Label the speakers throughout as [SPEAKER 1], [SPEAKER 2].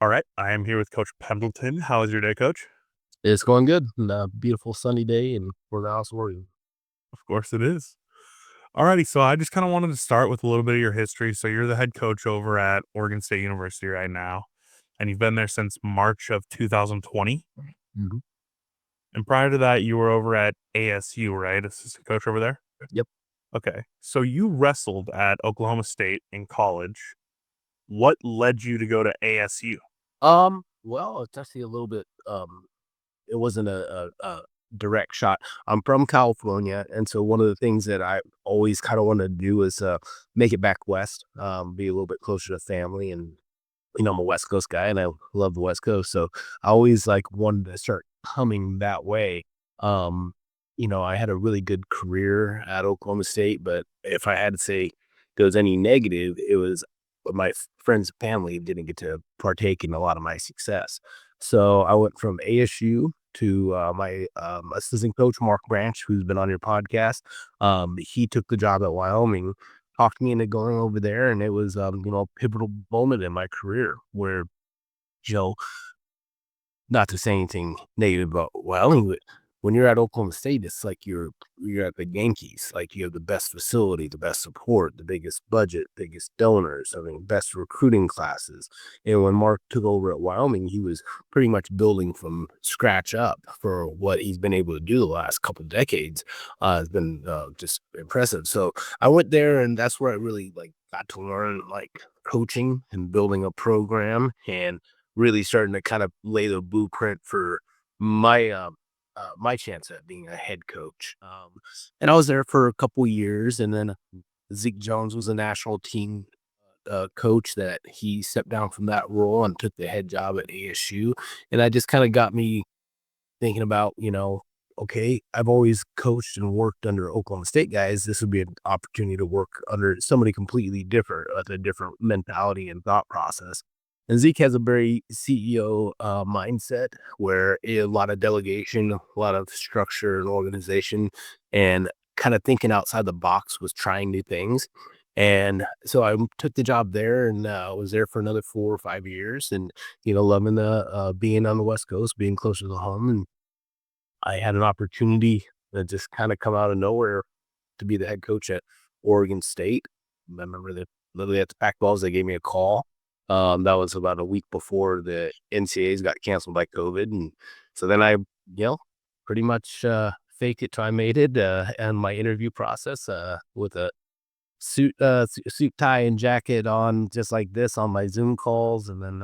[SPEAKER 1] All right, I am here with Coach Pendleton. How is your day, Coach?
[SPEAKER 2] It's going good. Beautiful sunny day in Fort Dallas, Oregon.
[SPEAKER 1] Of course it is. Alrighty, so I just kind of wanted to start with a little bit of your history. So you're the head coach over at Oregon State University right now, and you've been there since March of 2020.
[SPEAKER 2] Mhm.
[SPEAKER 1] And prior to that, you were over at ASU, right? Assistant coach over there.
[SPEAKER 2] Yep.
[SPEAKER 1] Okay, so you wrestled at Oklahoma State in college. What led you to go to ASU?
[SPEAKER 2] Well, it's actually a little bit, it wasn't a direct shot. I'm from California, and so one of the things that I always kind of wanted to do is make it back west, be a little bit closer to family. And I'm a West Coast guy, and I love the West Coast, so I always like wanted to start coming that way. Um, I had a really good career at Oklahoma State, but if I had to say there was any negative, it was my friends and family didn't get to partake in a lot of my success. So I went from ASU to my assistant coach, Mark Branch, who's been on your podcast. He took the job at Wyoming, talked me into going over there, and it was a pivotal moment in my career where, you know, not to say anything negative about Wyoming, but when you're at Oklahoma State, it's like you're at the Yankees. Like, you have the best facility, the best support, the biggest budget, biggest donors, I mean, best recruiting classes. And when Mark took over at Wyoming, he was pretty much building from scratch up for what he's been able to do the last couple decades. It's been just impressive. So I went there, and that's where I really like got to learn like coaching and building a program, and really starting to kind of lay the blueprint for my chance at being a head coach. And I was there for a couple years, and then Zeke Jones was a national team coach that he stepped down from that role and took the head job at ASU. And that just kind of got me thinking about, okay, I've always coached and worked under Oklahoma State guys. This would be an opportunity to work under somebody completely different, with a different mentality and thought process. And Zeke has a very CEO mindset where a lot of delegation, a lot of structure and organization, and kind of thinking outside the box was trying new things. And so I took the job there, and was there for another 4 or 5 years, and loving the being on the West Coast, being closer to home. And I had an opportunity that just kind of come out of nowhere to be the head coach at Oregon State. I remember that literally at the Pac-12s, they gave me a call. That was about a week before the NCAAs got canceled by COVID. And so then I, pretty much faked it till I made it, and my interview process with a suit, tie, and jacket on, just like this on my Zoom calls, and then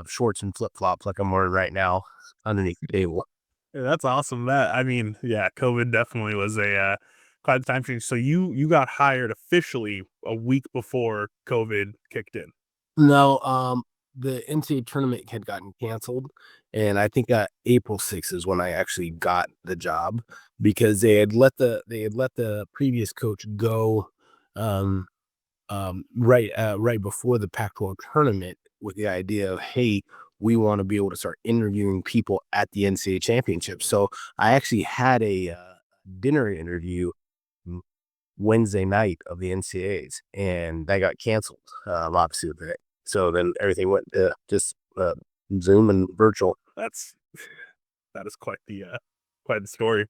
[SPEAKER 2] shorts and flip-flops like I'm wearing right now underneath the table.
[SPEAKER 1] Yeah, that's awesome. Yeah, COVID definitely was a quite a time change. So you got hired officially a week before COVID kicked in.
[SPEAKER 2] No, the NCAA tournament had gotten canceled, and I think April 6th is when I actually got the job, because they had let the previous coach go, um, right before the Pac-12 tournament, with the idea of, hey, we want to be able to start interviewing people at the NCAA championship. So I actually had a dinner interview Wednesday night of the NCAAs, and that got canceled, obviously with it. So then everything went to just Zoom and virtual.
[SPEAKER 1] That's that is quite the story.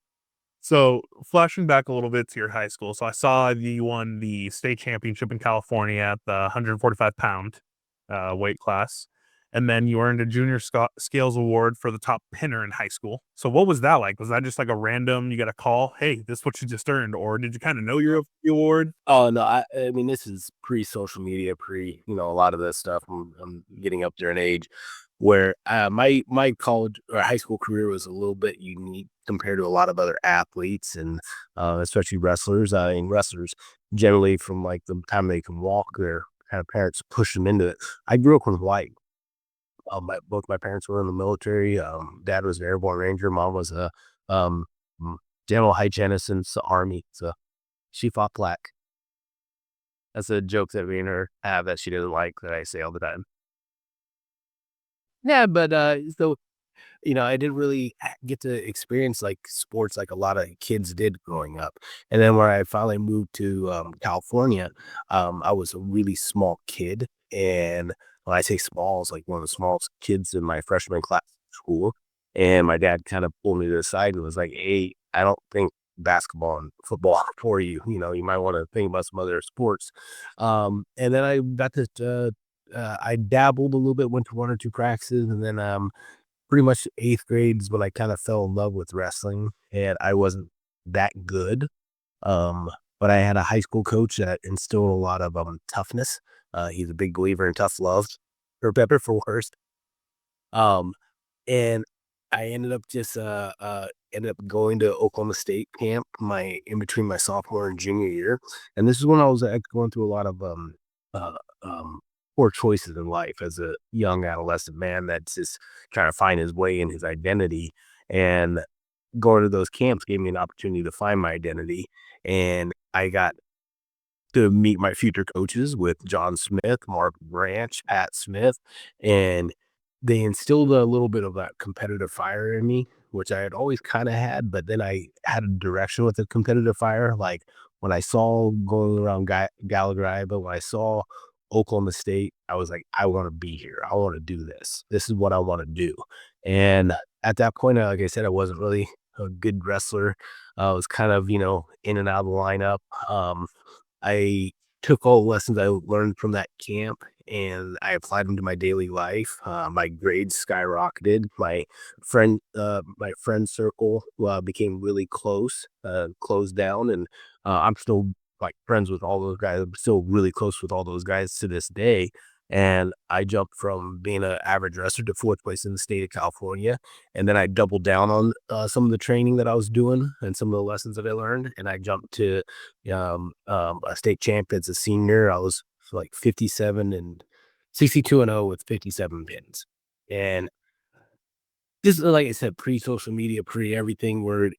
[SPEAKER 1] So flashing back a little bit to your high school, so I saw you won the state championship in California at the 145-pound weight class, and then you earned a junior scales award for the top pinner in high school. So what was that like? Was that just like a random? You got a call, hey, this is what you just earned, or did you kind of know your award?
[SPEAKER 2] Oh no, I mean, this is pre-social media, a lot of this stuff. I'm getting up there in age, where my college or high school career was a little bit unique compared to a lot of other athletes, and especially wrestlers. I mean, wrestlers generally, from like the time they can walk, their kind of parents push them into it. I grew up with white. Both my parents were in the military. Dad was an airborne ranger. Mom was a um, mm, general hygienist in the army. So she fought black. That's a joke that me and her have that she doesn't like, that I say all the time. Yeah, but so I didn't really get to experience like sports like a lot of kids did growing up. And then when I finally moved to California, I was a really small kid, and When I say small, I was like one of the smallest kids in my freshman class at school. And my dad kind of pulled me to the side and was like, "Hey, I don't think basketball and football are for you. You know, you might want to think about some other sports." And then I got to, I dabbled a little bit, went to one or two practices, and then pretty much eighth grade is when I kind of fell in love with wrestling, and I wasn't that good. Um, but I had a high school coach that instilled a lot of toughness. He's a big believer in tough love, for better for worse. Um, and I ended up going to Oklahoma State camp my in between my sophomore and junior year, and this is when I was going through a lot of uh, um, poor choices in life as a young adolescent man that's just trying to find his way and his identity. And going to those camps gave me an opportunity to find my identity, and I got to meet my future coaches with John Smith, Mark Branch, Pat Smith, and they instilled a little bit of that competitive fire in me, which I had always kind of had, but then I had a direction with the competitive fire. Like when I saw going around Gallagher, but when I saw Oklahoma State, I was like, I want to be here. I want to do this. This is what I want to do. And at that point, like I said, I wasn't really a good wrestler. I was kind of, in and out of the lineup. I took all the lessons I learned from that camp and I applied them to my daily life. My grades skyrocketed. My friend circle became really closed down, and I'm still like friends with all those guys. I'm still really close with all those guys to this day. And I jumped from being an average wrestler to fourth place in the state of California. And then I doubled down on some of the training that I was doing and some of the lessons that I learned. And I jumped to a state champ as a senior. I was like 57 and 62 and 0 with 57 pins. And this is, like I said, pre social media, pre everything, where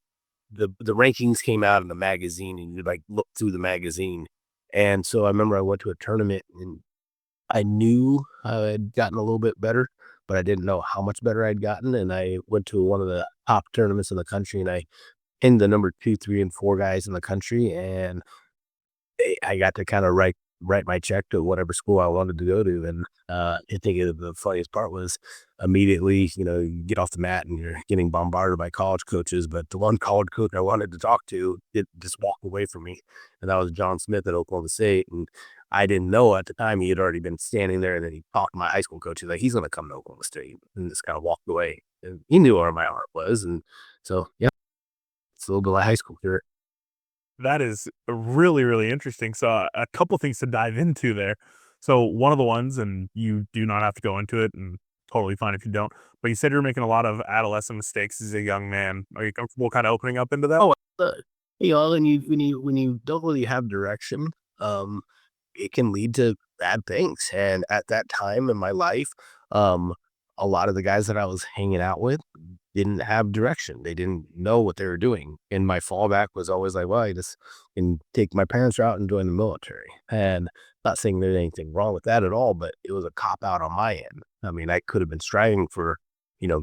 [SPEAKER 2] the rankings came out in the magazine and you like look through the magazine. And so I remember I went to a tournament and I knew I had gotten a little bit better, but I didn't know how much better I'd gotten. And I went to one of the top tournaments in the country and I pinned the number two, three, and four guys in the country. And I got to kind of write my check to whatever school I wanted to go to. And I think the funniest part was immediately, you get off the mat and you're getting bombarded by college coaches. But the one college coach I wanted to talk to did just walk away from me. And that was John Smith at Oklahoma State. And I didn't know at the time he had already been standing there. And then he talked to my high school coach. He's like, he's going to come to Oklahoma State, and just kind of walked away. And he knew where my heart was. And so, yeah, it's a little bit like high school career.
[SPEAKER 1] That is really, really interesting. So, a couple things to dive into there. So, one of the ones, and you do not have to go into it, and totally fine if you don't, but you said you're making a lot of adolescent mistakes as a young man. Are you comfortable kind of opening up into that?
[SPEAKER 2] Oh, when you don't really have direction, um, it can lead to bad things. And at that time in my life, um, a lot of the guys that I was hanging out with didn't have direction. They didn't know what they were doing. And my fallback was always like, well, I just can take my parents' route and join the military. And not saying there's anything wrong with that at all, but it was a cop out on my end. I mean, I could have been striving for,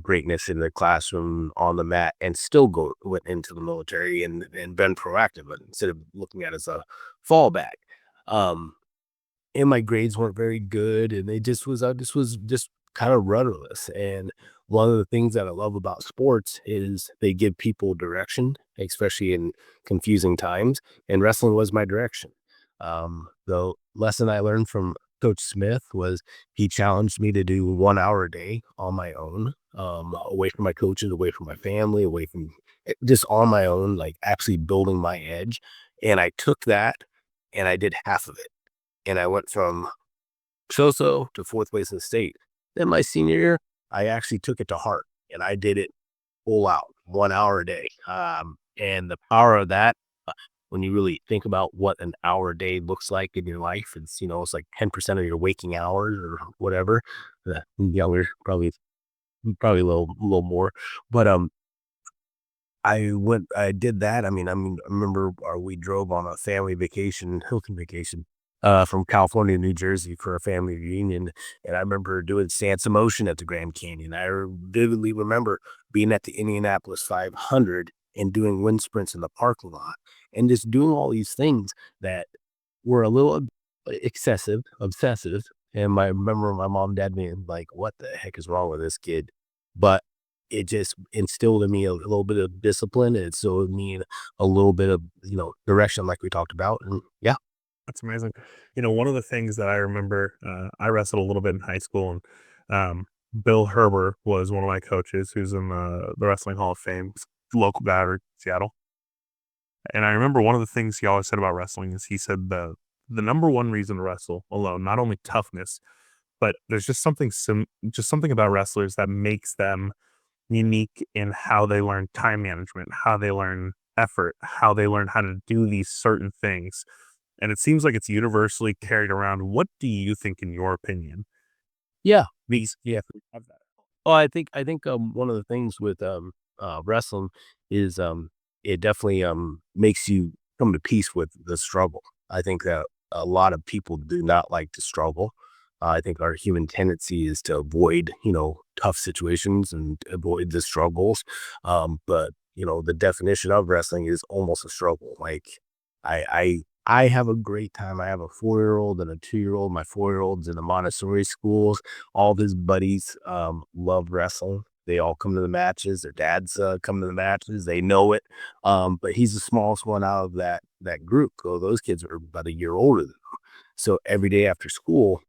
[SPEAKER 2] greatness in the classroom on the mat and still went into the military and been proactive, but instead of looking at it as a fallback. Um, and my grades weren't very good, and I just was just kind of rudderless. And one of the things that I love about sports is they give people direction, especially in confusing times. And wrestling was my direction. The lesson I learned from Coach Smith was he challenged me to do 1 hour a day on my own, away from my coaches, away from my family, away from just on my own, like actually building my edge. And I took that and I did half of it, and I went from so-so to fourth place in the state. Then my senior year, I actually took it to heart and I did it full out, 1 hour a day. And the power of that, when you really think about what an hour a day looks like in your life, it's like 10% of your waking hours or whatever. Younger, probably a little more. But I did that. I remember we drove on a family vacation, Hilton vacation, from California to New Jersey for a family reunion. And I remember doing Sansa Motion at the Grand Canyon. Vividly remember being at the Indianapolis 500 and doing wind sprints in the parking lot and just doing all these things that were a little excessive, obsessive. And I remember my mom and dad being like, "What the heck is wrong with this kid?" But it just instilled in me a little bit of discipline. It instilled in me a little bit of, direction like we talked about. And yeah.
[SPEAKER 1] That's amazing. One of the things that I remember, I wrestled a little bit in high school, and Bill Herber was one of my coaches who's in the Wrestling Hall of Fame, local guy out of Seattle. And I remember one of the things he always said about wrestling is he said the number one reason to wrestle alone, not only toughness, but there's just something about wrestlers that makes them unique in how they learn time management, how they learn effort, how they learn how to do these certain things. And it seems like it's universally carried around. What do you think, in your opinion,
[SPEAKER 2] Yeah.
[SPEAKER 1] these
[SPEAKER 2] Yeah.
[SPEAKER 1] have that?
[SPEAKER 2] Oh, I think one of the things with wrestling is it definitely makes you come to peace with the struggle. I think that a lot of people do not like to struggle. I think our human tendency is to avoid, tough situations and avoid the struggles. But the definition of wrestling is almost a struggle. Like I have a great time. I have a 4-year-old and a 2-year-old. My 4-year-old's in the Montessori schools. All of his buddies love wrestling. They all come to the matches. Their dads come to the matches. They know it. But he's the smallest one out of that group. So those kids are about a year older than him. So every day after school,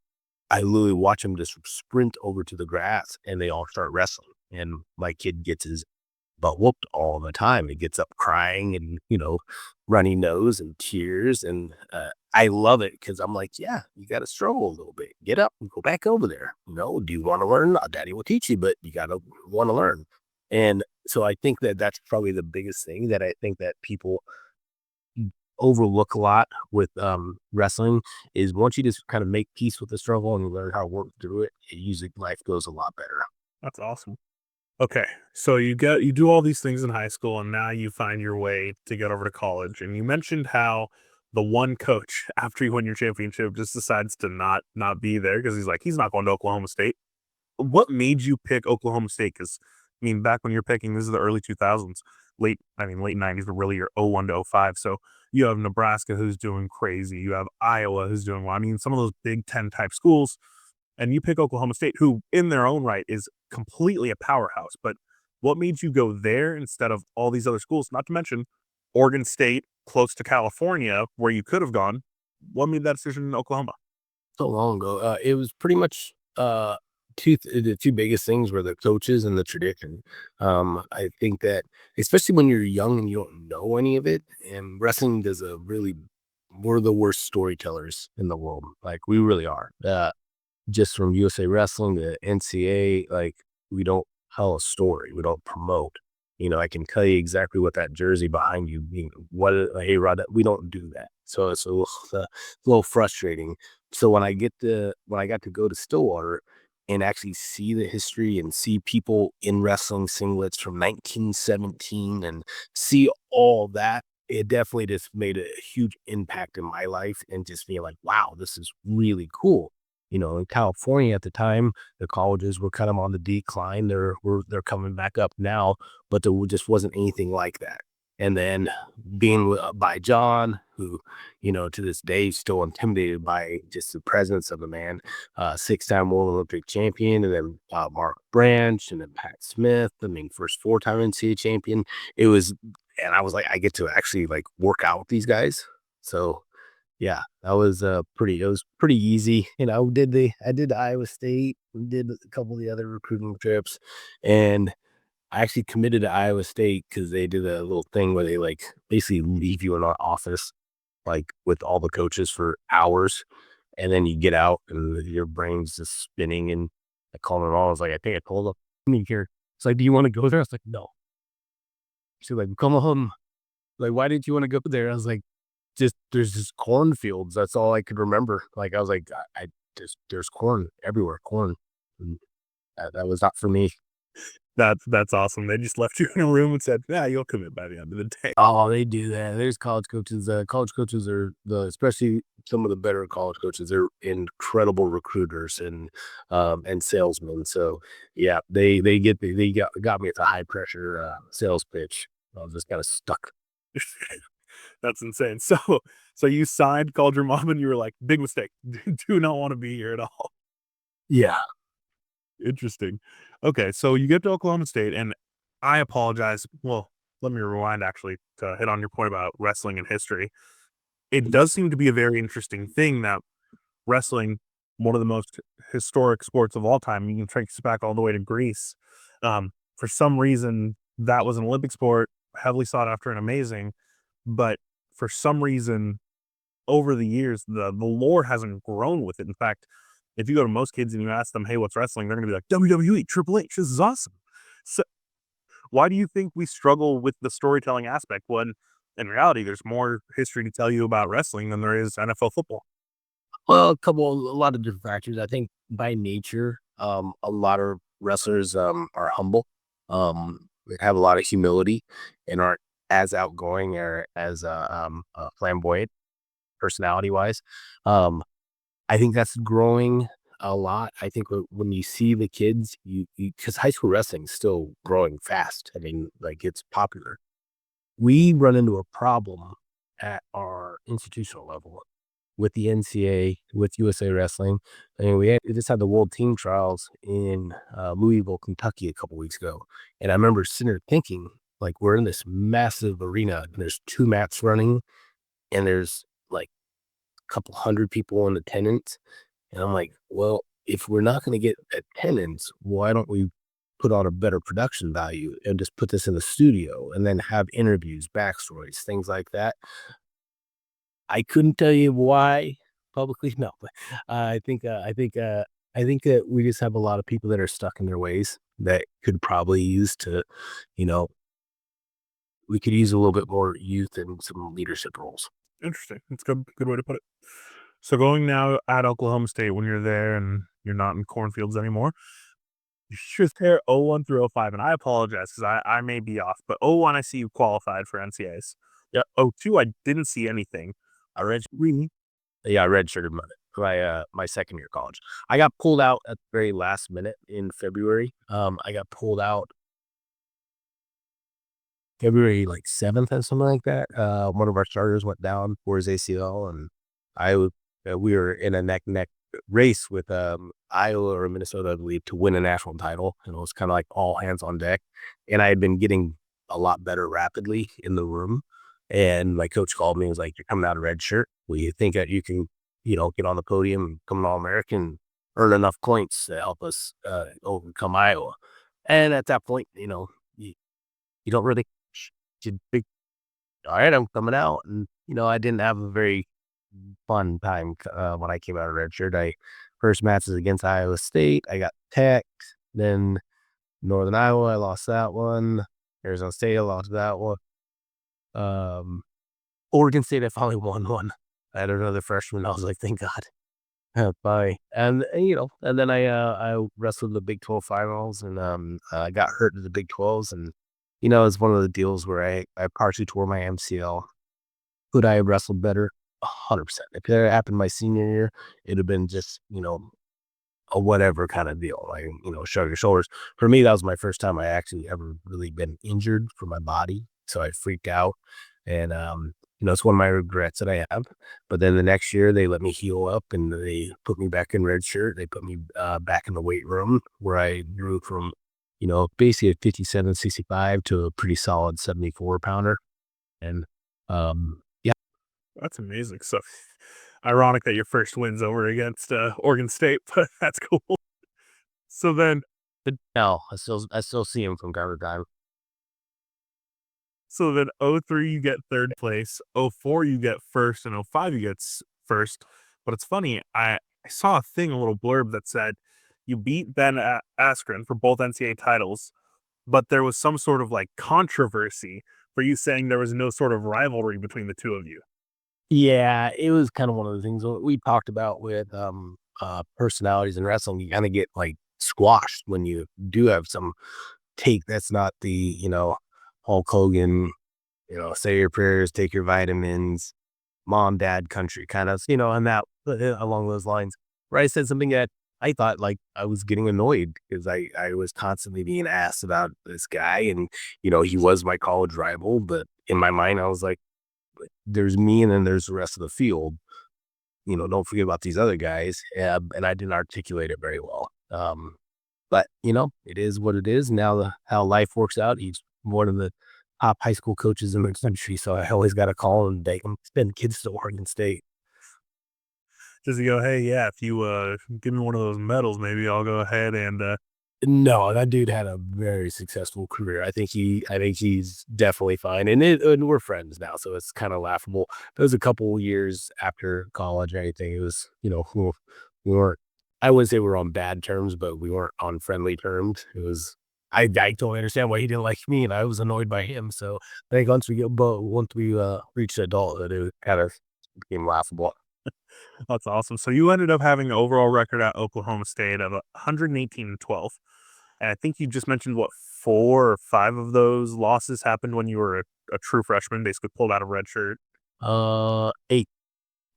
[SPEAKER 2] I literally watch him just sprint over to the grass and they all start wrestling. And my kid gets his butt whooped all the time. He gets up crying and, runny nose and tears. And I love it because I'm like, yeah, you got to struggle a little bit. Get up and go back over there. Do you want to learn? Daddy will teach you, but you got to want to learn. And so I think that that's probably the biggest thing that I think that people overlook a lot with wrestling is once you just kind of make peace with the struggle and you learn how to work through it, it usually life goes a lot better.
[SPEAKER 1] That's awesome. Okay, so you do all these things in high school, and now you find your way to get over to college. And you mentioned how the one coach, after you win your championship, just decides to not be there because he's like he's not going to Oklahoma State. What made you pick Oklahoma State? Because I mean, back when you're picking, this is the early 2000s, late 90s, but really you're '01 to '05. So you have Nebraska who's doing crazy. You have Iowa who's doing well. I mean, some of those Big Ten type schools, and you pick Oklahoma State, who in their own right is completely a powerhouse. But what made you go there instead of all these other schools? Not to mention Oregon State, close to California, where you could have gone. What made that decision in Oklahoma?
[SPEAKER 2] So long ago. It was pretty much the two biggest things were the coaches and the tradition. I think that especially when you're young and you don't know any of it, and wrestling does a really we're the worst storytellers in the world. Like we really are. Just from USA Wrestling to NCA, like we don't tell a story. We don't promote. I can tell you exactly what that jersey behind you, what hey Rod, we don't do that. So it's a little frustrating. So when I got to go to Stillwater and actually see the history and see people in wrestling singlets from 1917 and see all that, it definitely just made a huge impact in my life and just being like, wow, this is really cool. In California at the time, the colleges were kind of on the decline. They're coming back up now, but just wasn't anything like that. And then being by John, who, to this day, is still intimidated by just the presence of the man, 6-time World Olympic champion, and then Mark Branch, and then Pat Smith. I mean, first 4-time NCAA champion. It was, and I was like, I get to actually like work out with these guys. So yeah, that was, it was pretty easy, I did Iowa State, we did a couple of the other recruiting trips, and I actually committed to Iowa State because they did a little thing where they, like, basically leave you in an office, like, with all the coaches for hours, and then you get out and your brain's just spinning, and I called my mom, I was like, "I think I told me here." It's like, "Do you wanna go there?" I was like, "No." She's like, "Come home." Like, "Why didn't you wanna go there?" I was like, just there's just cornfields, that's all I could remember. Like, I was like, I just there's corn everywhere, corn, and that was not for me.
[SPEAKER 1] That's awesome. They just left you in a room and said, "Yeah, you'll commit by the end of the day."
[SPEAKER 2] Oh, they do that. There's college coaches are especially some of the better college coaches, they're incredible recruiters and salesmen. So, yeah, they got me at the high pressure, sales pitch. I was just kinda stuck.
[SPEAKER 1] That's insane. So you signed, called your mom, and you were like, "Big mistake. Do not want to be here at all."
[SPEAKER 2] Yeah.
[SPEAKER 1] Interesting. Okay, so you get to Oklahoma State, and I apologize. Well, let me rewind actually to hit on your point about wrestling and history. It does seem to be a very interesting thing that wrestling, one of the most historic sports of all time, you can trace back all the way to Greece. For some reason, that was an Olympic sport, heavily sought after and amazing. But for some reason, over the years, the lore hasn't grown with it. In fact, if you go to most kids and you ask them, "Hey, what's wrestling?" They're going to be like, "WWE, Triple H. This is awesome." So, why do you think we struggle with the storytelling aspect when, in reality, there's more history to tell you about wrestling than there is NFL football?
[SPEAKER 2] Well, a lot of different factors. I think by nature, a lot of wrestlers are humble, they have a lot of humility, and aren't as outgoing or as flamboyant personality wise. Um, I think that's growing a lot. I think when you see the kids, because high school wrestling is still growing fast. I mean, like it's popular. We run into a problem at our institutional level with the NCAA, with USA Wrestling. And we just had the World Team Trials in Louisville, Kentucky a couple weeks ago. And I remember sitting there thinking, like, we're in this massive arena and there's two mats running and there's like a couple hundred people in attendance. And I'm like, well, if we're not going to get attendance, why don't we put on a better production value and just put this in the studio and then have interviews, backstories, things like that. I couldn't tell you why publicly, no, but I think that we just have a lot of people that are stuck in their ways that could probably use to, you know, we could use a little bit more youth and some leadership roles.
[SPEAKER 1] Interesting. It's a good way to put it. So going now at Oklahoma State when you're there and you're not in cornfields anymore, you should compare '01 through '05, and I apologize because I may be off, but '01 I see you qualified for NCAAs. Yeah, '02 I didn't see anything.
[SPEAKER 2] I read,
[SPEAKER 1] Really?
[SPEAKER 2] yeah, I redshirted my second year of college. I got pulled out at the very last minute in February. I got pulled out February, like, 7th or something like that. One of our starters went down for his ACL, and I w we were in a neck-and-neck race with, Iowa or Minnesota, I believe, to win a national title, and it was kinda like all hands on deck, and I had been getting a lot better rapidly in the room, and my coach called me and was like, "You're coming out of red shirt. We think that you can, get on the podium and become an All-American, earn enough points to help us, overcome Iowa." And at that point, you don't really you big all right, I'm coming out. And, I didn't have a very fun time when I came out of redshirt. I first match is against Iowa State. I got Tech, then Northern Iowa. I lost that one. Arizona State, I lost that one. Um, Oregon State, I finally won one. I had another freshman. I was like, thank God. Bye. And then I wrestled the Big 12 finals, and I got hurt in the Big 12s, and it's one of the deals where I partially tore my MCL. Could I have wrestled better? 100%. If that happened my senior year, it'd have been just, a whatever kind of deal, like, shrug your shoulders. For me, that was my first time I actually ever really been injured for my body. So I freaked out. And, it's one of my regrets that I have. But then the next year, they let me heal up and they put me back in red shirt. They put me back in the weight room where I grew from, basically a 57, 65 to a pretty solid 74 pounder. And, yeah,
[SPEAKER 1] That's amazing. So ironic that your first win's over against Oregon State, but that's cool. So then,
[SPEAKER 2] but now I still see him from time to time.
[SPEAKER 1] '03 you get third place, '04 you get first, and '05 you get first. But it's funny, I saw a thing, a little blurb that said you beat Ben Askren for both NCAA titles, but there was some sort of like controversy for you saying there was no sort of rivalry between the two of you.
[SPEAKER 2] Yeah, it was kind of one of the things we talked about with personalities in wrestling. You kind of get like squashed when you do have some take that's not the, Hulk Hogan, say your prayers, take your vitamins, mom, dad, country kind of, and that along those lines. Where I said something that I thought like I was getting annoyed because I was constantly being asked about this guy, and he was my college rival, but in my mind I was like, there's me and then there's the rest of the field. don't forget about these other guys. And I didn't articulate it very well. But it is what it is. Now how life works out, he's one of the top high school coaches in the country. So I always got to call and beg him, send kids to Oregon State.
[SPEAKER 1] Just to go, hey, yeah, if you give me one of those medals, maybe I'll go ahead and
[SPEAKER 2] No, that dude had a very successful career. I think he's definitely fine, and we're friends now, so it's kind of laughable. It was a couple years after college or anything. It was, we weren't. I wouldn't say we were on bad terms, but we weren't on friendly terms. It was. I totally understand why he didn't like me, and I was annoyed by him. So I think once we reached adulthood, it kind of became laughable.
[SPEAKER 1] that's awesome. So you ended up having an overall record at Oklahoma State of 118-12. And I think you just mentioned what 4 or 5 of those losses happened when you were a true freshman, basically pulled out of red shirt.
[SPEAKER 2] Eight,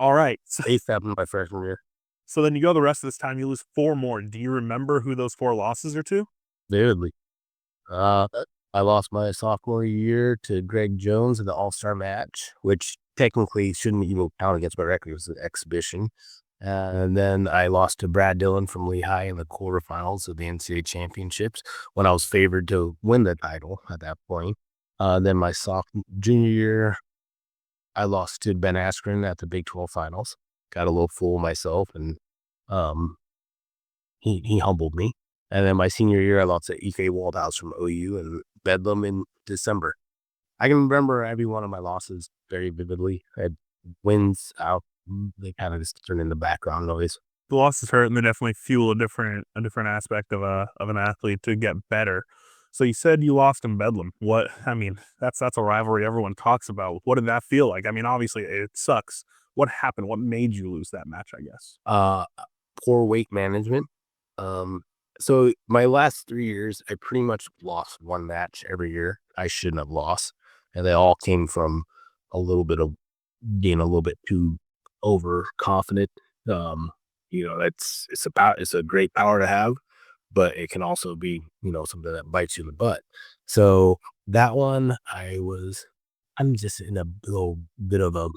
[SPEAKER 1] All right. So,
[SPEAKER 2] eighth happened my freshman year.
[SPEAKER 1] so then you go the rest of this time, you lose 4 more. Do you remember who those 4 losses are to?
[SPEAKER 2] Vividly. Uh, I lost my sophomore year to Greg Jones in the All-Star match, which technically shouldn't even count against my record. It was an exhibition. And then I lost to Brad Dillon from Lehigh in the quarterfinals of the NCAA championships when I was favored to win the title at that point. Then my junior year, I lost to Ben Askren at the Big 12 finals. Got a little full of myself, and um, he humbled me. And then my senior year, I lost to Ife Waldhouse from OU and Bedlam in December. I can remember every one of my losses very vividly. I had wins out. They kind of just turn into background noise.
[SPEAKER 1] The losses hurt, and they definitely fuel a different aspect of an athlete to get better. So you said you lost in Bedlam. What I mean, that's a rivalry everyone talks about. What did that feel like? I mean, obviously it sucks. What happened? What made you lose that match? I guess.
[SPEAKER 2] Uh, Poor weight management. Um, so my last 3 years, I pretty much lost one match every year. I shouldn't have lost, and they all came from a little bit of being a little bit too overconfident. It's a great power to have, but it can also be, something that bites you in the butt. So that one, I'm just in a little bit of a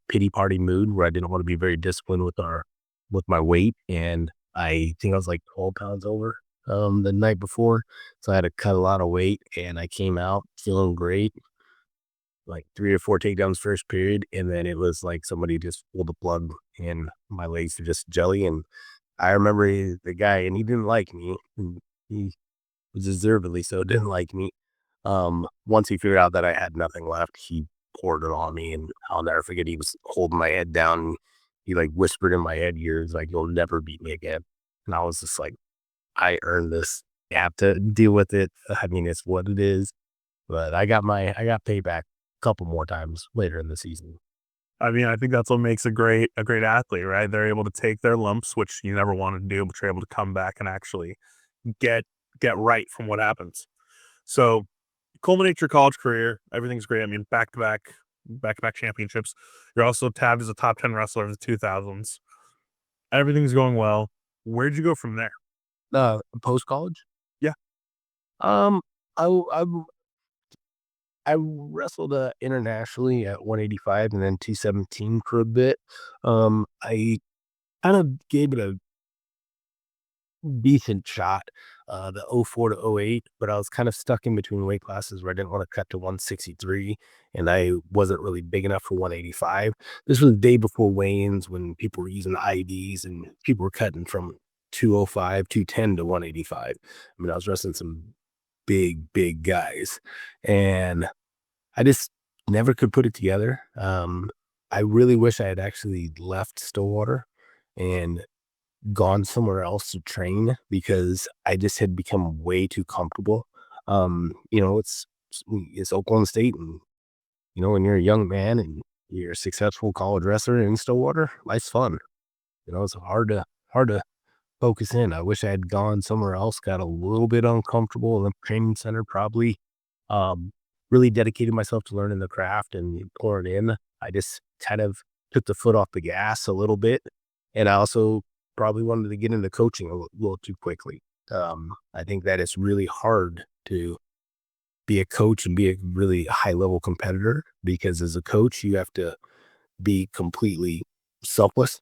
[SPEAKER 2] pity party mood where I didn't want to be very disciplined with my weight, and I think I was like 12 pounds over the night before, so I had to cut a lot of weight, and I came out feeling great, like 3 or 4 takedowns first period, and then it was like somebody just pulled the plug, and my legs were just jelly. And I remember the guy, and he didn't like me. And he was deservedly so didn't like me. Once he figured out that I had nothing left, he poured it on me, and I'll never forget. He was holding my head down. And he like whispered in my head ears, like, "You'll never beat me again." And I was just like, "I earned this. You have to deal with it. I mean, it's what it is." But I got payback a couple more times later in the season.
[SPEAKER 1] I mean, I think that's what makes a great athlete, right? They're able to take their lumps, which you never want to do, but you're able to come back and actually get get right from what happens. So culminate your college career. Everything's great. I mean, back to back championships. You're also tabbed as a top 10 wrestler in the 2000s. Everything's going well. Where'd you go from there?
[SPEAKER 2] Post college,
[SPEAKER 1] Yeah.
[SPEAKER 2] um, I I wrestled internationally at 185 and then 217 for a bit. I kind of gave it a decent shot, the '04 to '08, but I was kind of stuck in between weight classes where I didn't want to cut to 163, and I wasn't really big enough for 185. This was the day before weigh-ins when people were using IVs and people were cutting from 205, 210 to 185. I mean, I was wrestling some big guys, and I just never could put it together. I really wish I had actually left Stillwater and gone somewhere else to train because I just had become way too comfortable. It's Oklahoma State, and when you're a young man and you're a successful college wrestler in Stillwater, life's fun. It's hard to focus in. I wish I had gone somewhere else, got a little bit uncomfortable in the training center, probably um, really dedicated myself to learning the craft and pouring in. I just kind of took the foot off the gas a little bit. And I also probably wanted to get into coaching a little too quickly. I think that it's really hard to be a coach and be a really high level competitor because as a coach, you have to be completely selfless.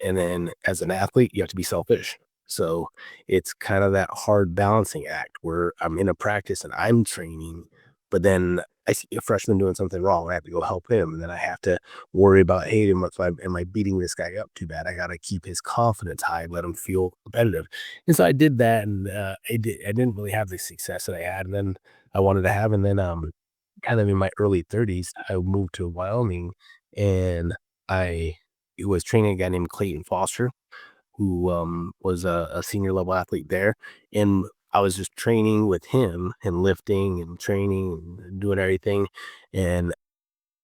[SPEAKER 2] And then as an athlete, you have to be selfish. So it's kind of that hard balancing act where I'm in a practice and I'm training, but then I see a freshman doing something wrong. I have to go help him. And then I have to worry about, hey, am I beating this guy up too bad? I got to keep his confidence high, let him feel competitive. And so I did that, and I didn't really have the success that I had, and then I wanted to have. And then kind of in my early 30s, I moved to Wyoming, and I was training a guy named Clayton Foster, who was a senior level athlete there. And I was just training with him and lifting and training and doing everything. And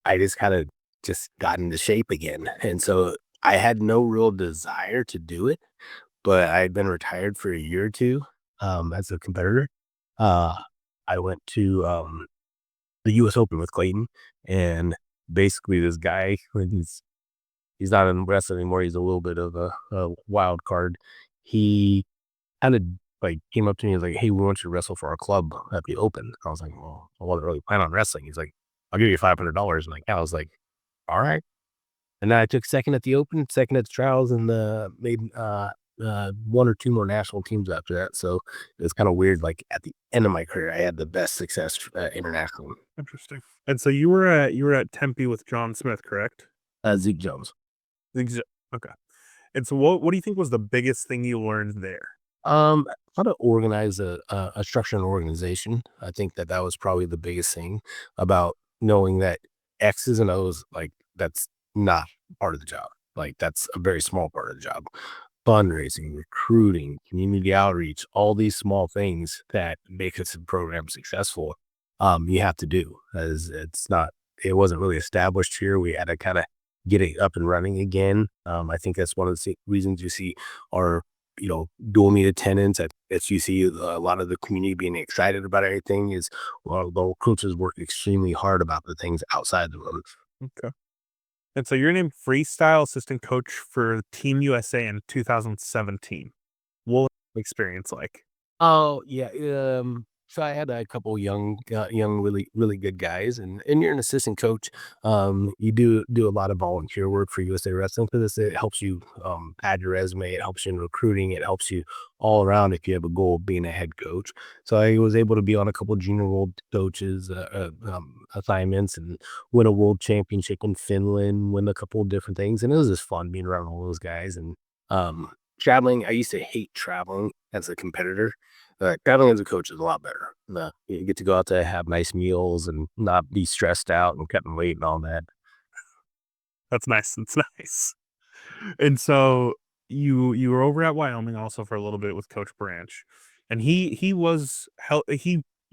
[SPEAKER 2] I just kind of just got into shape again. And so I had no real desire to do it, but I had been retired for a year or two as a competitor. Uh, I went to the US Open with Clayton, and basically this guy, when he's not in wrestling anymore, he's a little bit of a wild card. He kind of like came up to me and was like, "Hey, we want you to wrestle for our club at the Open." I was like, "Well, I wasn't really planning on wrestling." He's like, "I'll give you $500." And like, I was like, "All right." And then I took second at the Open, second at the trials, and made one or two more national teams after that. So it was kind of weird. Like at the end of my career, I had the best success internationally.
[SPEAKER 1] Interesting. And so you were at Tempe with John Smith, correct?
[SPEAKER 2] Zeke Jones.
[SPEAKER 1] Exa Okay. And so what do you think was the biggest thing you learned there?
[SPEAKER 2] How to organize a structure and organization. I think that that was probably the biggest thing about knowing that X's and O's, like that's not part of the job. Like that's a very small part of the job. Fundraising, recruiting, community outreach, all these small things that make us a program successful. You have to do as it's not. It wasn't really established here. We had to kind of get it up and running again. I think that's one of the reasons you see our dual meet attendance at you see a lot of the community being excited about everything is well, the coaches work extremely hard about the things outside the room.
[SPEAKER 1] Okay. And so you're named freestyle assistant coach for Team USA in 2017. What was the experience like?
[SPEAKER 2] Oh, yeah, so I had a couple young, really good guys, and you're an assistant coach. You do a lot of volunteer work for USA Wrestling because it helps you pad your resume. It helps you in recruiting. It helps you all around if you have a goal of being a head coach. So I was able to be on a couple junior world coaches assignments and win a world championship in Finland. Win a couple of different things, and it was just fun being around all those guys and. Traveling, I used to hate traveling as a competitor. Traveling as a coach is a lot better. You get to go out to have nice meals and not be stressed out and cutting weight and all that.
[SPEAKER 1] That's nice. That's nice. And so you were over at Wyoming also for a little bit with Coach Branch, and he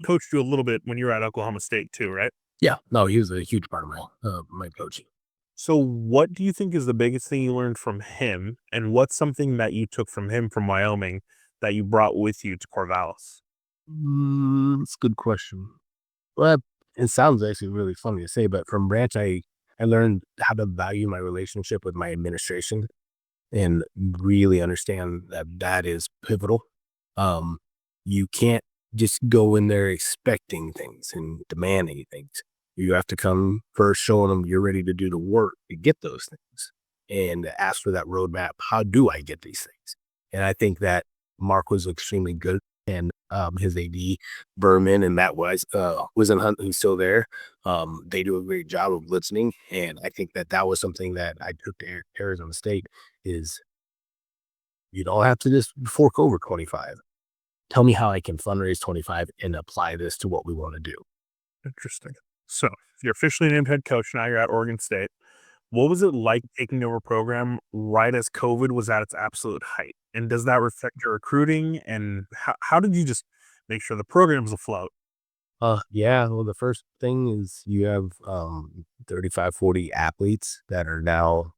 [SPEAKER 1] coached you a little bit when you were at Oklahoma State too, right?
[SPEAKER 2] Yeah, no, he was a huge part of my coaching.
[SPEAKER 1] So what do you think is the biggest thing you learned from him, and what's something that you took from him from Wyoming that you brought with you to Corvallis?
[SPEAKER 2] That's a good question. Well, it sounds actually really funny to say, but from Branch, I learned how to value my relationship with my administration and really understand that that is pivotal. Um, you can't just go in there expecting things and demanding things. You have to come first showing them you're ready to do the work to get those things and ask for that roadmap. How do I get these things? And I think that Mark was extremely good and his AD Berman and Matt was in Hunt who's still there. They do a great job of listening. And I think that that was something that I took to Arizona State is you don't have to just fork over 25. Tell me how I can fundraise 25 and apply this to what we want to do.
[SPEAKER 1] Interesting. So you're officially named head coach now. You're at Oregon State. What was it like taking over a program right as COVID was at its absolute height? And does that affect your recruiting? And how did you just make sure the program's afloat?
[SPEAKER 2] Yeah, well, the first thing is you have 35, 40 athletes that are now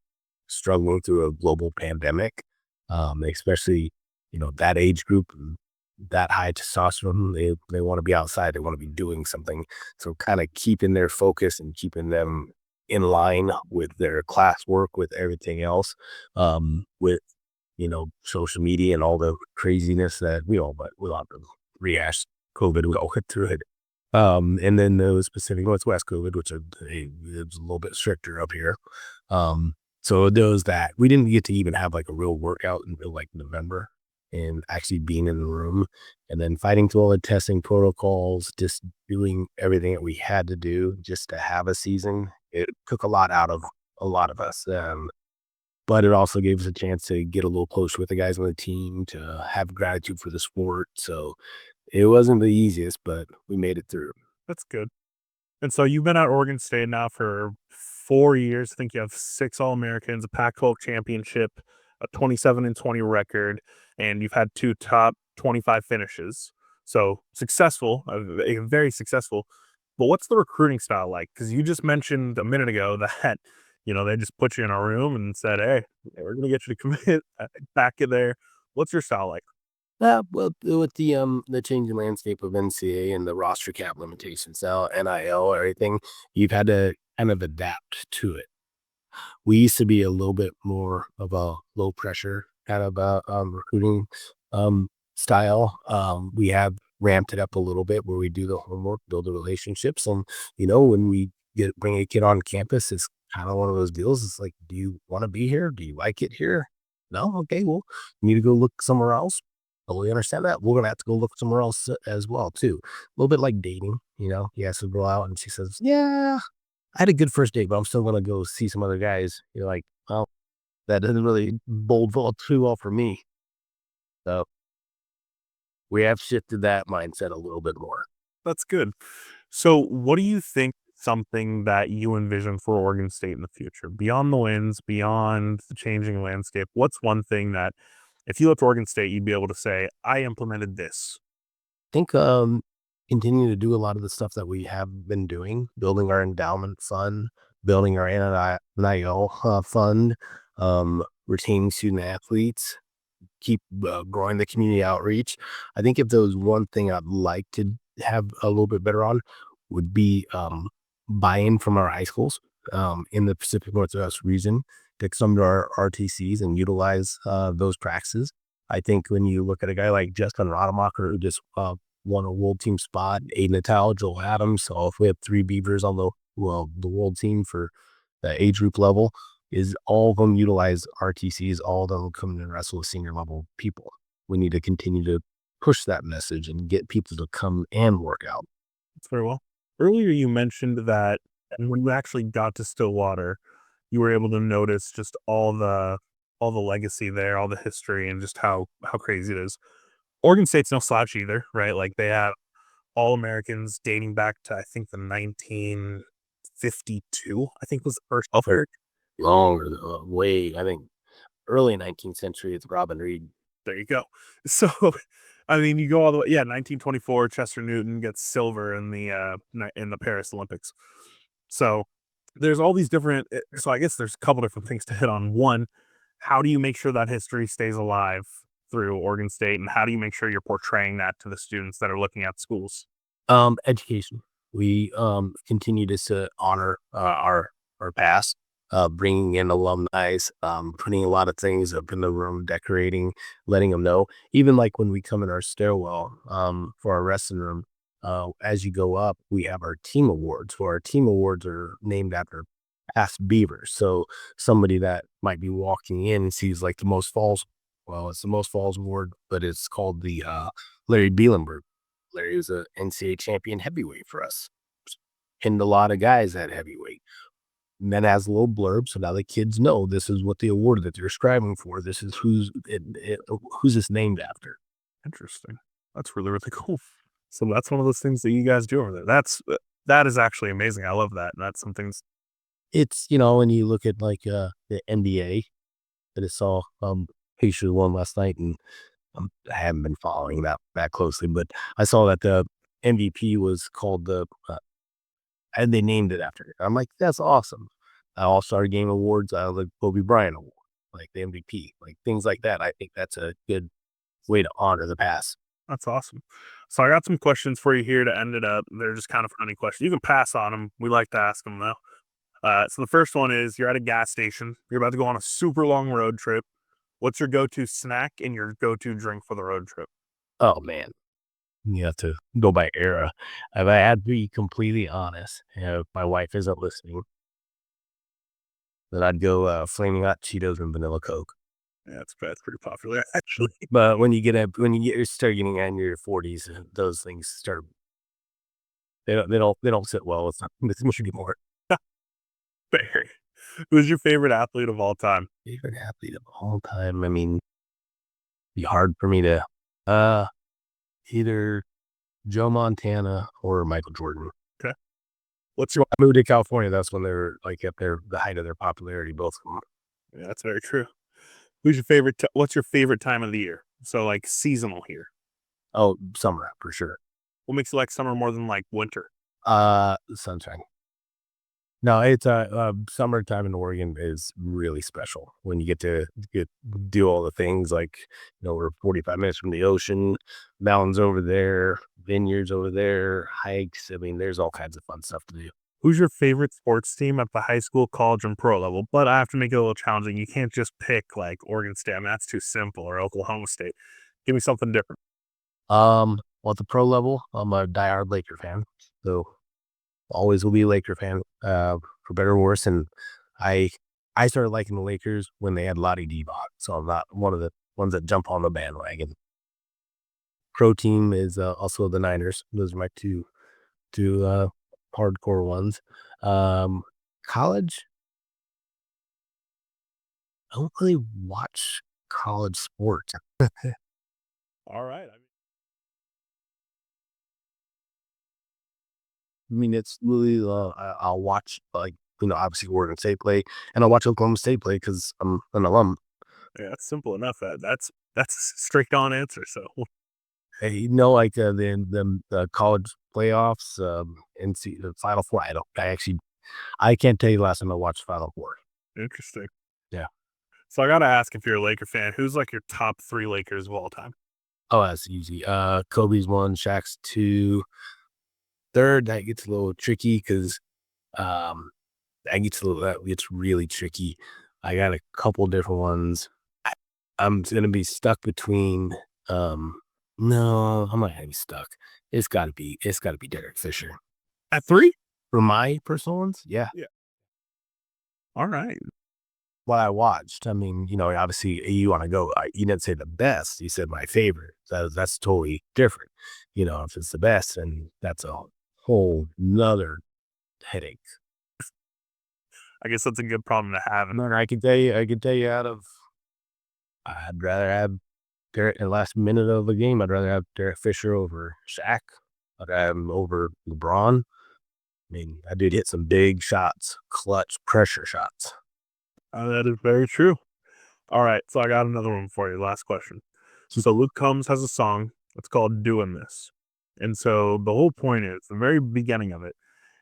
[SPEAKER 2] struggling through a global pandemic, especially, that age group, that high testosterone, they want to be outside, they want to be doing something. So kind of keeping their focus and keeping them in line with their classwork, with everything else, with, social media and all the craziness that but we all have to rehash COVID, we all went through it. And then there was Pacific Northwest COVID, which it was a little bit stricter up here. So there was that. We didn't get to even have like a real workout until like November and actually being in the room and then fighting through all the testing protocols, just doing everything that we had to do just to have a season. It took a lot out of a lot of us. But it also gave us a chance to get a little closer with the guys on the team, to have gratitude for the sport. So it wasn't the easiest, but we made it through.
[SPEAKER 1] That's good. And so you've been at Oregon State now for 4 years. I think you have 6 All-Americans, a Pac-12 championship, a 27-20 record, and you've had 2 top 25 finishes. So successful, very successful. But what's the recruiting style like? Because you just mentioned a minute ago that, they just put you in a room and said, "Hey, we're gonna get you to commit back in there." What's your style like?
[SPEAKER 2] Well, with the changing landscape of NCAA and the roster cap limitations now, NIL, everything, you've had to kind of adapt to it. We used to be a little bit more of a low pressure kind of recruiting style. We have ramped it up a little bit where we do the homework, build the relationships, and when we bring a kid on campus, it's kind of one of those deals. It's like, do you want to be here? Do you like it here? No, okay, well, you need to go look somewhere else. Totally understand that. We're gonna have to go look somewhere else as well too. A little bit like dating, he has to go out and she says, "Yeah, I had a good first date, but I'm still gonna go see some other guys." You're like, "Well, that doesn't really bode well too well for me." So we have shifted that mindset a little bit more.
[SPEAKER 1] That's good. So, what do you think something that you envision for Oregon State in the future? Beyond the wins, beyond the changing landscape, what's one thing that if you left Oregon State, you'd be able to say, I implemented this?
[SPEAKER 2] Think continue to do a lot of the stuff that we have been doing, building our endowment fund, building our NIL fund, retaining student athletes, keep growing the community outreach. I think if there was one thing I'd like to have a little bit better on would be buy-in from our high schools in the Pacific Northwest region to come to our RTCs and utilize those practices. I think when you look at a guy like Justin Rademacher, who just won a world team spot, Aiden Natal, Joel Adams. So if we have 3 Beavers on the world team for the age group level, is all of them utilize RTCs, all of them come and wrestle with senior level people. We need to continue to push that message and get people to come and work out.
[SPEAKER 1] That's very well. Earlier, you mentioned that when you actually got to Stillwater, you were able to notice just all the legacy there, all the history, and just how crazy it is. Oregon State's no slouch either, right? Like they have All Americans dating back to I think the 1952. I think was the first.
[SPEAKER 2] Over longer, way, I think early 19th century, it's Robin Reed.
[SPEAKER 1] There you go. So, I mean, you go all the way. Yeah, 1924, Chester Newton gets silver in the Paris Olympics. So, there's all these different. So, I guess there's a couple different things to hit on. One, how do you make sure that history stays alive through Oregon State, and how do you make sure you're portraying that to the students that are looking at schools?
[SPEAKER 2] Education. We continue to honor our past, bringing in alumni, putting a lot of things up in the room, decorating, letting them know. Even like when we come in our stairwell for our resting room, as you go up, we have our team awards. So our team awards are named after past Beavers. So somebody that might be walking in and sees like the most falls. Well, it's the most falls award, but it's called the Larry Bielenberg. Larry was a NCAA champion heavyweight for us. Pinned a lot of guys at heavyweight. And then has a little blurb, so now the kids know this is what the award that they're striving for. This is who's this named after.
[SPEAKER 1] Interesting. That's really really cool. So that's one of those things that you guys do over there. That is actually amazing. I love that. And that's something.
[SPEAKER 2] It's when you look at like the NBA that I saw Pacers won last night, and I haven't been following that closely, but I saw that the MVP was called and they named it after it. I'm like, that's awesome. All-Star Game Awards, like Kobe Bryant Award, like the MVP, like things like that. I think that's a good way to honor the past.
[SPEAKER 1] That's awesome. So I got some questions for you here to end it up. They're just kind of funny questions. You can pass on them. We like to ask them though. So the first one is you're at a gas station. You're about to go on a super long road trip. What's your go-to snack and your go-to drink for the road trip?
[SPEAKER 2] Oh man, you have to go by era. If I had to be completely honest, if my wife isn't listening, Then I'd go Flaming Hot Cheetos and Vanilla Coke.
[SPEAKER 1] Yeah, that's pretty popular actually.
[SPEAKER 2] But you start getting in your 40s, those things start they don't sit well with me anymore.
[SPEAKER 1] Fair. Who's your favorite athlete of all time?
[SPEAKER 2] Favorite athlete of all time. I mean, be hard for me to uh either Joe Montana or Michael Jordan.
[SPEAKER 1] Okay.
[SPEAKER 2] What's your I moved to California, that's when they were like at the height of their popularity, both of them.
[SPEAKER 1] Yeah, that's very true. Who's your favorite? What's your favorite time of the year? So like seasonal here.
[SPEAKER 2] Oh, summer for sure.
[SPEAKER 1] What makes you like summer more than like winter?
[SPEAKER 2] Sunshine. No, it's summertime in Oregon is really special when you get do all the things like, we're 45 minutes from the ocean, mountains over there, vineyards over there, hikes. I mean, there's all kinds of fun stuff to do.
[SPEAKER 1] Who's your favorite sports team at the high school, college, and pro level? But I have to make it a little challenging. You can't just pick like Oregon State. I mean, that's too simple, or Oklahoma State. Give me something different.
[SPEAKER 2] Well, at the pro level, I'm a diehard Laker fan, so always will be a Laker fan, for better or worse. And I I started liking the Lakers when they had Lottie Divac, so I'm not one of the ones that jump on the bandwagon. Pro team is also the Niners. Those are my two hardcore ones. Um, College, I don't really watch college sports.
[SPEAKER 1] All right.
[SPEAKER 2] I mean, it's really, I'll watch, like, obviously Oregon State play, and I'll watch Oklahoma State play because I'm an alum.
[SPEAKER 1] Yeah, that's simple enough. That's a straight on answer. So
[SPEAKER 2] Hey, like, the college playoffs, NC the Final Four, I can't tell you the last time I watched Final Four.
[SPEAKER 1] interesting.
[SPEAKER 2] Yeah.
[SPEAKER 1] So I gotta ask, if you're a Laker fan, who's like your top three Lakers of all time?
[SPEAKER 2] Oh, that's easy. Kobe's 1, Shaq's 2. Third, that gets a little tricky because um, that gets really tricky. I got a couple different ones. I I'm gonna be stuck between, um no, I'm not gonna be stuck. It's gotta be Derek Fisher.
[SPEAKER 1] At three?
[SPEAKER 2] For my personal ones, yeah.
[SPEAKER 1] Yeah. All right.
[SPEAKER 2] What I watched, I mean, obviously you wanna go you didn't say the best, you said my favorite. That's totally different. If it's the best, then that's a whole 'nother headache.
[SPEAKER 1] I guess that's a good problem to have. And
[SPEAKER 2] No, I can tell you I'd rather have Derek in the last minute of a game, I'd rather have Derek Fisher over Shaq. I'd have him over LeBron. I mean, that dude hit some big shots, clutch pressure shots.
[SPEAKER 1] that is very true. All right. So I got another one for you. Last question. So Luke Combs has a song. It's called "Doing This," and so the whole point is the very beginning of it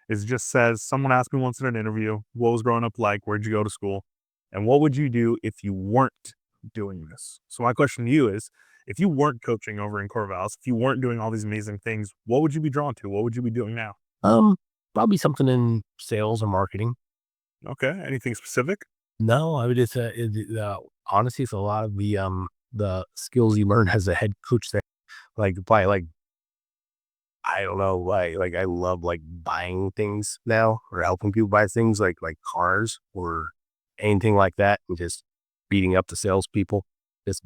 [SPEAKER 1] is just says, someone asked me once in an interview, what was growing up like? Where'd you go to school? And what would you do if you weren't doing this? So my question to you is, if you weren't coaching over in Corvallis, if you weren't doing all these amazing things, what would you be drawn to? What would you be doing now?
[SPEAKER 2] Um, Probably something in sales or marketing.
[SPEAKER 1] Okay. Anything specific?
[SPEAKER 2] No, I would just, honestly, it's a lot of the skills you learn as a head coach that, like, I don't know, like I love like buying things now or helping people buy things like cars or anything like that, and just beating up the salespeople. Just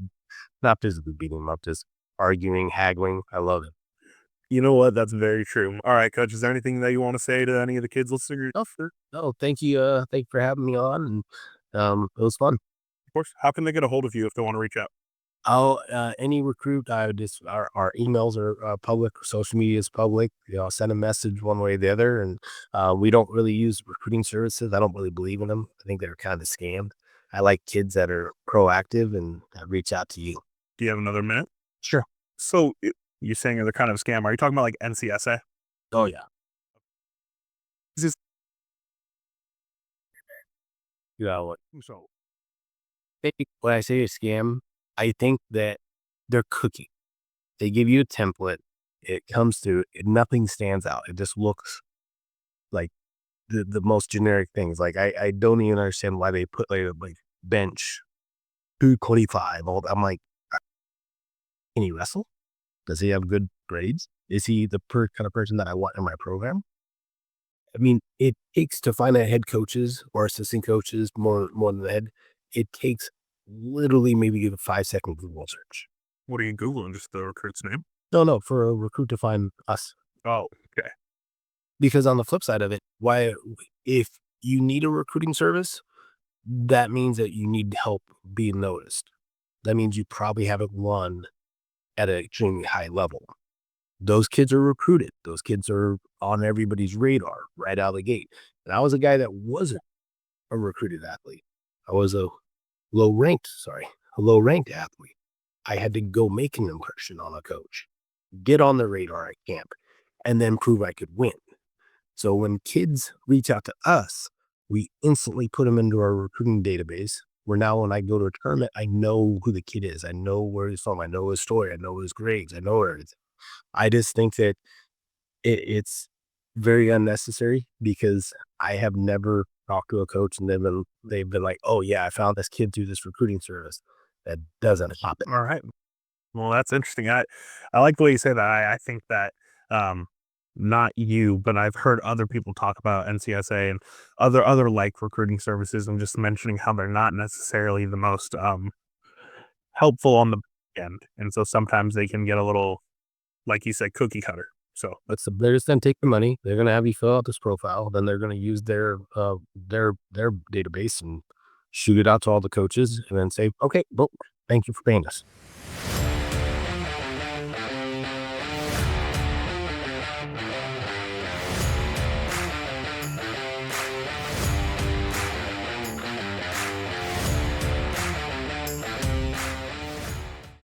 [SPEAKER 2] not physically beating them up, just arguing, haggling. I love it.
[SPEAKER 1] You know what? That's very true. All right, coach. Is there anything that you want to say to any of the kids listening?
[SPEAKER 2] Oh, sure. No, thank you for having me on, and it was fun.
[SPEAKER 1] Of course. How can they get a hold of you if they want to reach out?
[SPEAKER 2] Any recruit, I would just our emails are public, social media is public. Send a message one way or the other, and we don't really use recruiting services. I don't really believe in them. I think they're kind of scammed. I like kids that are proactive and that reach out to you.
[SPEAKER 1] Do you have another minute?
[SPEAKER 2] Sure.
[SPEAKER 1] So you're saying they're kind of a scam. Are you talking about like NCSA?
[SPEAKER 2] Oh yeah.
[SPEAKER 1] Is this
[SPEAKER 2] What?
[SPEAKER 1] so?
[SPEAKER 2] When I say a scam, I think that they're cooking. They give you a template. It comes through. Nothing stands out. It just looks like the most generic things. Like I don't even understand why they put like bench 225. I'm like, can he wrestle? Does he have good grades? Is he the kind of person that I want in my program? I mean, it takes to find out head coaches or assistant coaches more than the head. It takes literally maybe a 5-second Google search.
[SPEAKER 1] What are you Googling? Just the recruit's name?
[SPEAKER 2] No, no, for a recruit to find us.
[SPEAKER 1] Oh, okay.
[SPEAKER 2] Because on the flip side of it, why if you need a recruiting service, that means that you need help being noticed. That means you probably haven't won at an extremely high level. Those kids are recruited. Those kids are on everybody's radar right out of the gate. And I was a guy that wasn't a recruited athlete. I was a low ranked athlete. I had to go make an impression on a coach, get on the radar at camp, and then prove I could win. So when kids reach out to us, we instantly put them into our recruiting database. Where now when I go to a tournament, I know who the kid is. I know where he's from. I know his story. I know his grades. I know everything. I just think that it's very unnecessary because I have never talked to a coach and they've been like, "Oh yeah, I found this kid through this recruiting service." That doesn't happen.
[SPEAKER 1] All right. Well, that's interesting. I like the way you say that. I think that um, not you, but I've heard other people talk about NCSA and other like recruiting services, and just mentioning how they're not necessarily the most helpful on the back end, and so sometimes they can get a little, like you said, cookie cutter. So
[SPEAKER 2] They're just gonna take the money. They're gonna have you fill out this profile. Then they're gonna use their database and shoot it out to all the coaches, and then say, "Okay, well, thank you for paying us."